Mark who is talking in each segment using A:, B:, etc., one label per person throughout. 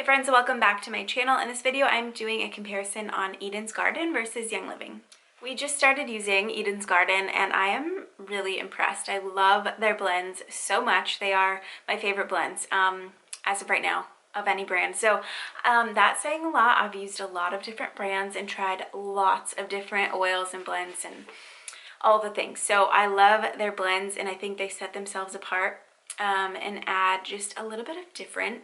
A: Hey friends, welcome back to my channel. In this video, I'm doing a comparison on Eden's Garden versus Young Living. We just started using Eden's Garden and I am really impressed. I love their blends so much. They are my favorite blends as of right now of any brand. So that's saying a lot. I've used a lot of different brands and tried lots of different oils and blends and all the things. So I love their blends and I think they set themselves apart and add just a little bit of different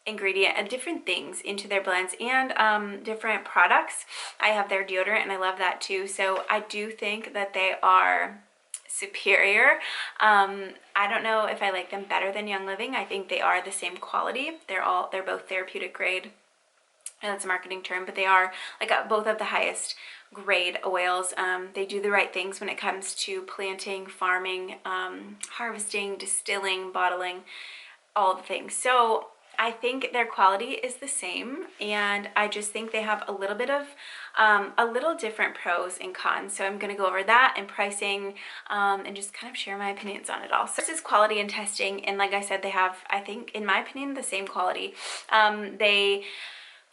A: ingredient and different things into their blends and different products. I have their deodorant and I love that too. So I do think that they are superior. I don't know if I like them better than Young Living. I think they are the same quality. They're both therapeutic grade. And that's a marketing term, but they are like both of the highest grade oils. They do the right things when it comes to planting, farming, harvesting, distilling, bottling, all the things. So I think their quality is the same, and I just think they have a little bit of a little different pros and cons. So I'm going to go over that and pricing and just kind of share my opinions on it all. So this is quality and testing, and like I said, they have, I think, in my opinion, the same quality. They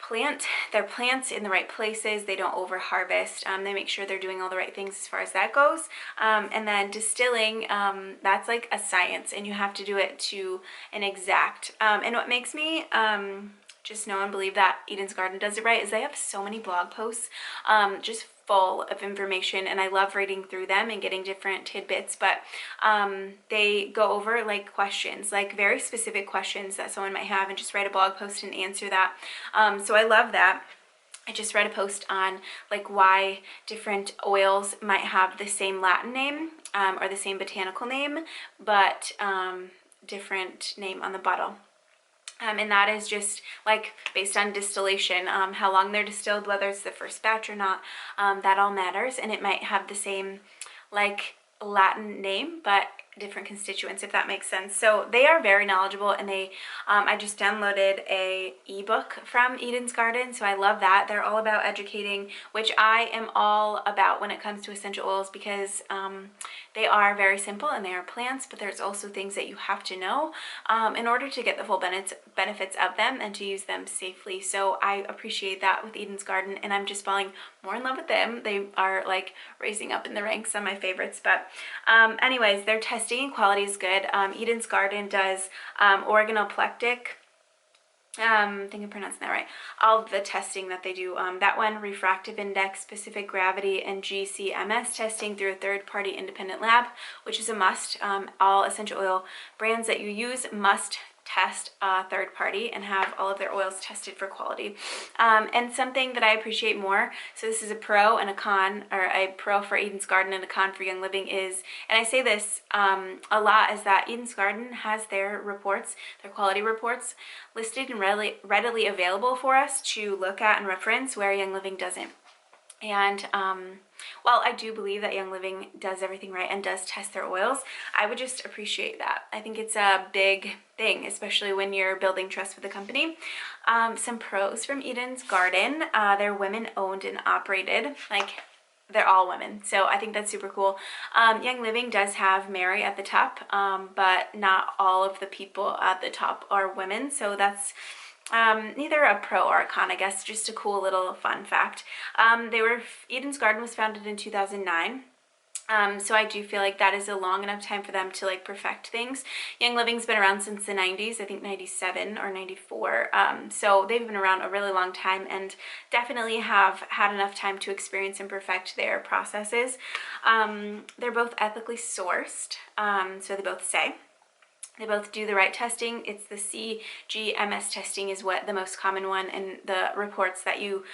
A: plant their plants in the right places. They don't over harvest. They make sure they're doing all the right things as far as that goes. And then distilling, that's like a science and you have to do it to an exact. And what makes me just know and believe that Eden's Garden does it right is they have so many blog posts just full of information, and I love reading through them and getting different tidbits, but they go over like questions, like very specific questions that someone might have, and just write a blog post and answer that. So I love that. I just read a post on like why different oils might have the same Latin name or the same botanical name, but different name on the bottle. And that is just like based on distillation, how long they're distilled, whether it's the first batch or not, that all matters. And it might have the same like Latin name, but different constituents, if that makes sense. So they are very knowledgeable, and they I just downloaded a ebook from Eden's Garden, so I love that. They're all about educating, which I am all about when it comes to essential oils, because they are very simple and they are plants, but there's also things that you have to know in order to get the full benefits of them and to use them safely. So I appreciate that with Eden's Garden, and I'm just falling more in love with them. They are like raising up in the ranks on my favorites. But anyways, their testing and quality is good. Eden's Garden does organoplectic, I think I'm pronouncing that right, all of the testing that they do. That one, refractive index, specific gravity, and GCMS testing through a third-party independent lab, which is a must. All essential oil brands that you use must test third party and have all of their oils tested for quality. And something that I appreciate more, so this is a pro and a con, or a pro for Eden's Garden and a con for Young Living, is, and I say this a lot, is that Eden's Garden has their reports, their quality reports, listed and readily available for us to look at and reference, where Young Living doesn't. And while I do believe that Young Living does everything right and does test their oils, I would just appreciate that. I think it's a big thing, especially when you're building trust with the company. Some pros from Eden's Garden, they're women owned and operated, like they're all women, so I think that's super cool. Young Living does have Mary at the top, but not all of the people at the top are women, so that's neither a pro or a con, I guess, just a cool little fun fact. Eden's Garden was founded in 2009. So I do feel like that is a long enough time for them to like perfect things. Young Living's been around since the 90s, I think 97 or 94. So they've been around a really long time and definitely have had enough time to experience and perfect their processes. They're both ethically sourced, so they both say. They both do the right testing. It's the CGMS testing is what the most common one, and the reports that you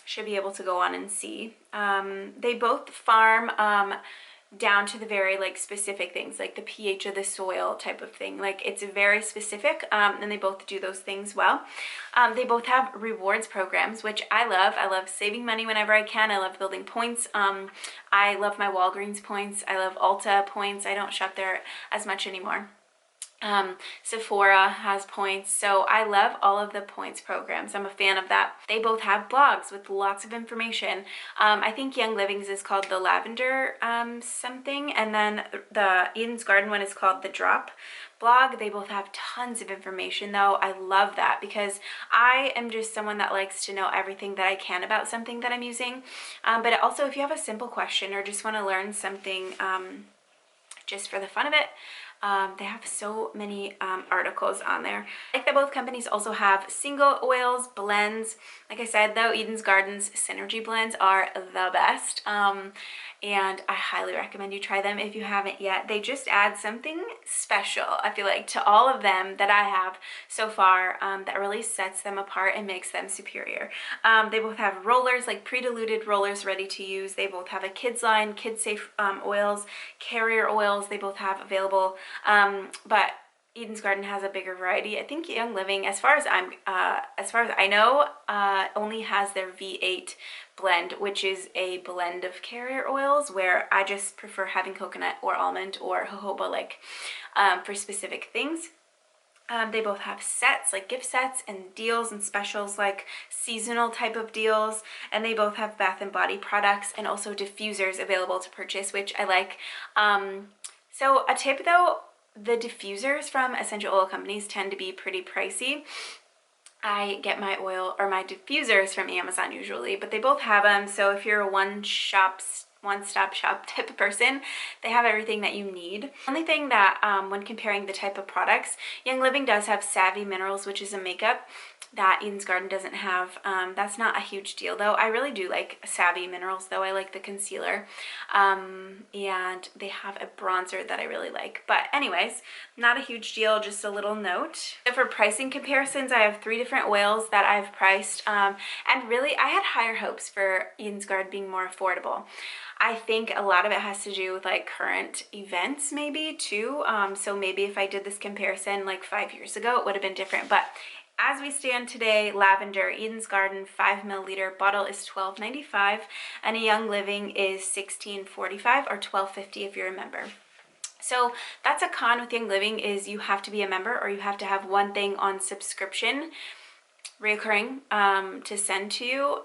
A: should be able to go on and see. They both farm down to the very like specific things, like the pH of the soil type of thing. Like it's very specific, and they both do those things well. They both have rewards programs, which I love. I love saving money whenever I can. I love building points. I love my Walgreens points. I love Ulta points. I don't shop there as much anymore. Sephora has points, so I love all of the points programs. I'm a fan of that. They both have blogs with lots of information. I think Young Living's is called the Lavender something, and then the Eden's Garden one is called the Drop blog. They both have tons of information though. I love that because I am just someone that likes to know everything that I can about something that I'm using. But also, if you have a simple question or just want to learn something just for the fun of it, they have so many articles on there. I like that both companies also have single oils, blends. Like I said though, Eden's Garden's Synergy blends are the best. And I highly recommend you try them if you haven't yet. They just add something special, I feel like, to all of them that I have so far that really sets them apart and makes them superior. They both have rollers, like pre-diluted rollers ready to use. They both have a kids line, kid safe oils, carrier oils. They both have available, but Eden's Garden has a bigger variety. I think Young Living, as far as I know, only has their V8 blend, which is a blend of carrier oils, where I just prefer having coconut or almond or jojoba, like for specific things. They both have sets, like gift sets, and deals and specials, like seasonal type of deals. And they both have Bath and Body products and also diffusers available to purchase, which I like. So a tip though, the diffusers from essential oil companies tend to be pretty pricey. I get my oil or my diffusers from Amazon usually, but they both have them. So if you're a one-stop shop type of person, they have everything that you need. The only thing that when comparing the type of products, Young Living does have Savvy Minerals, which is a makeup that Eden's Garden doesn't have. That's not a huge deal though. I really do like Savvy Minerals though. I like the concealer, and they have a bronzer that I really like. But anyways, not a huge deal, just a little note. So for pricing comparisons, I have 3 different oils that I've priced, and really I had higher hopes for Eden's Garden being more affordable. I think a lot of it has to do with like current events maybe too. So maybe if I did this comparison like 5 years ago, it would have been different. But as we stand today, Lavender Eden's Garden 5 milliliter bottle is $12.95, and a Young Living is $16.45 or $12.50 if you're a member. So that's a con with Young Living, is you have to be a member or you have to have one thing on subscription reoccurring to send to you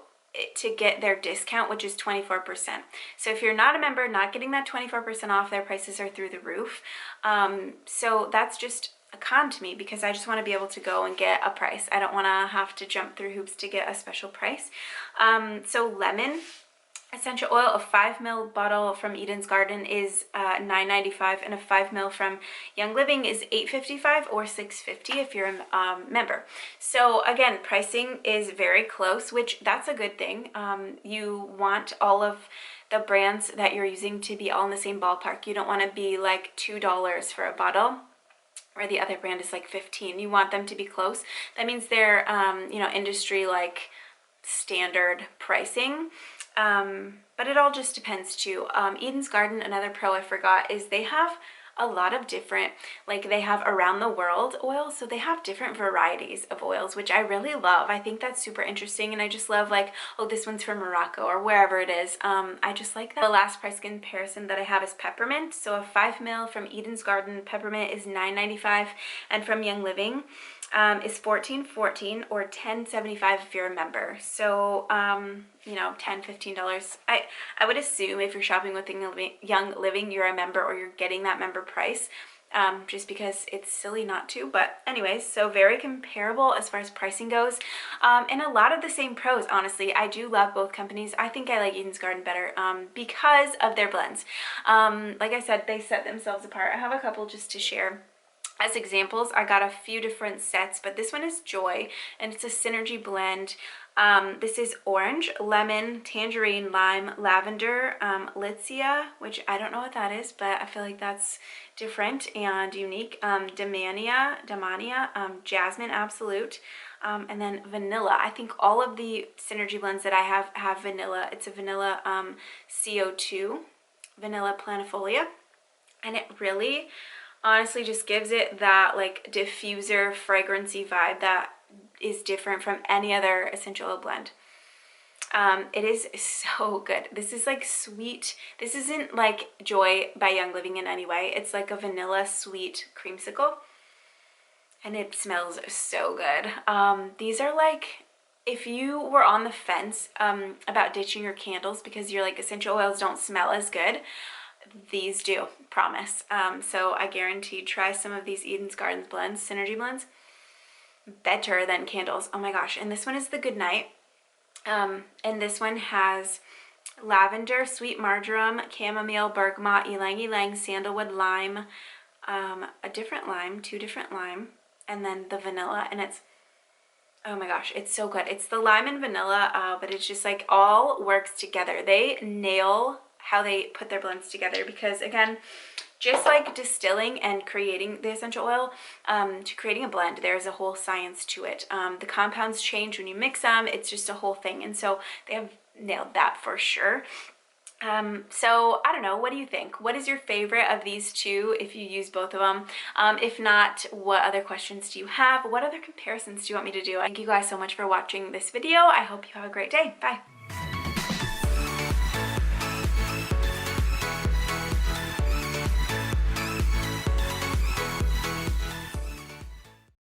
A: to get their discount, which is 24%. So if you're not a member, not getting that 24% off, their prices are through the roof. So that's just a con to me because I just want to be able to go and get a price. I don't want to have to jump through hoops to get a special price. So lemon essential oil, a 5 ml bottle from Eden's Garden is $9.95, and a 5 ml from Young Living is $8.55 or $6.50 if you're a member. So again, pricing is very close, which that's a good thing. You want all of the brands that you're using to be all in the same ballpark. You don't want to be like $2 for a bottle, or the other brand is like $15. You want them to be close. That means they're industry like standard pricing. But it all just depends too. Eden's Garden, another pro I forgot, is they have a lot of different, like they have around the world oils, so they have different varieties of oils, which I really love. I think that's super interesting, and I just love like, oh, this one's from Morocco or wherever it is. I just like that. The last price comparison that I have is peppermint. So a 5 ml from Eden's Garden peppermint is $9.95, and from Young Living is $14.14 or $10.75 if you're a member. So $10-15. I would assume if you're shopping with Young Living, you're a member or you're getting that member price, just because it's silly not to. But anyways, so very comparable as far as pricing goes, and a lot of the same pros. Honestly, I do love both companies. I think I like Eden's Garden better because of their blends. Like I said, they set themselves apart. I have a couple just to share. As examples, I got a few different sets, but this one is Joy, and it's a Synergy blend. This is orange, lemon, tangerine, lime, lavender, Litzia, which I don't know what that is, but I feel like that's different and unique. Damania, jasmine, absolute, and then vanilla. I think all of the Synergy blends that I have vanilla. It's a vanilla CO2, vanilla planifolia, and it really honestly just gives it that like diffuser fragrancy vibe that is different from any other essential oil blend. It is so good. This is like sweet. This isn't like Joy by Young Living in any way. It's like a vanilla sweet creamsicle. and it smells so good. These are like, if you were on the fence about ditching your candles because you're like essential oils don't smell as good, these do, promise. So I guarantee try some of these Eden's Gardens blends, Synergy blends, better than candles. Oh my gosh. And this one is the Good Night. And this one has lavender, sweet marjoram, chamomile, bergamot, ylang ylang, sandalwood, lime, a different lime, 2 different lime, and then the vanilla. And it's, oh my gosh, it's so good. It's the lime and vanilla, but it's just like all works together. They nail how they put their blends together because, again, just like distilling and creating the essential oil, to creating a blend, there's a whole science to it. The compounds change when you mix them. It's just a whole thing. And so they have nailed that for sure. So I don't know, what do you think? What is your favorite of these two if you use both of them? If not, what other questions do you have? What other comparisons do you want me to do? Thank you guys so much for watching this video. I hope you have a great day. Bye.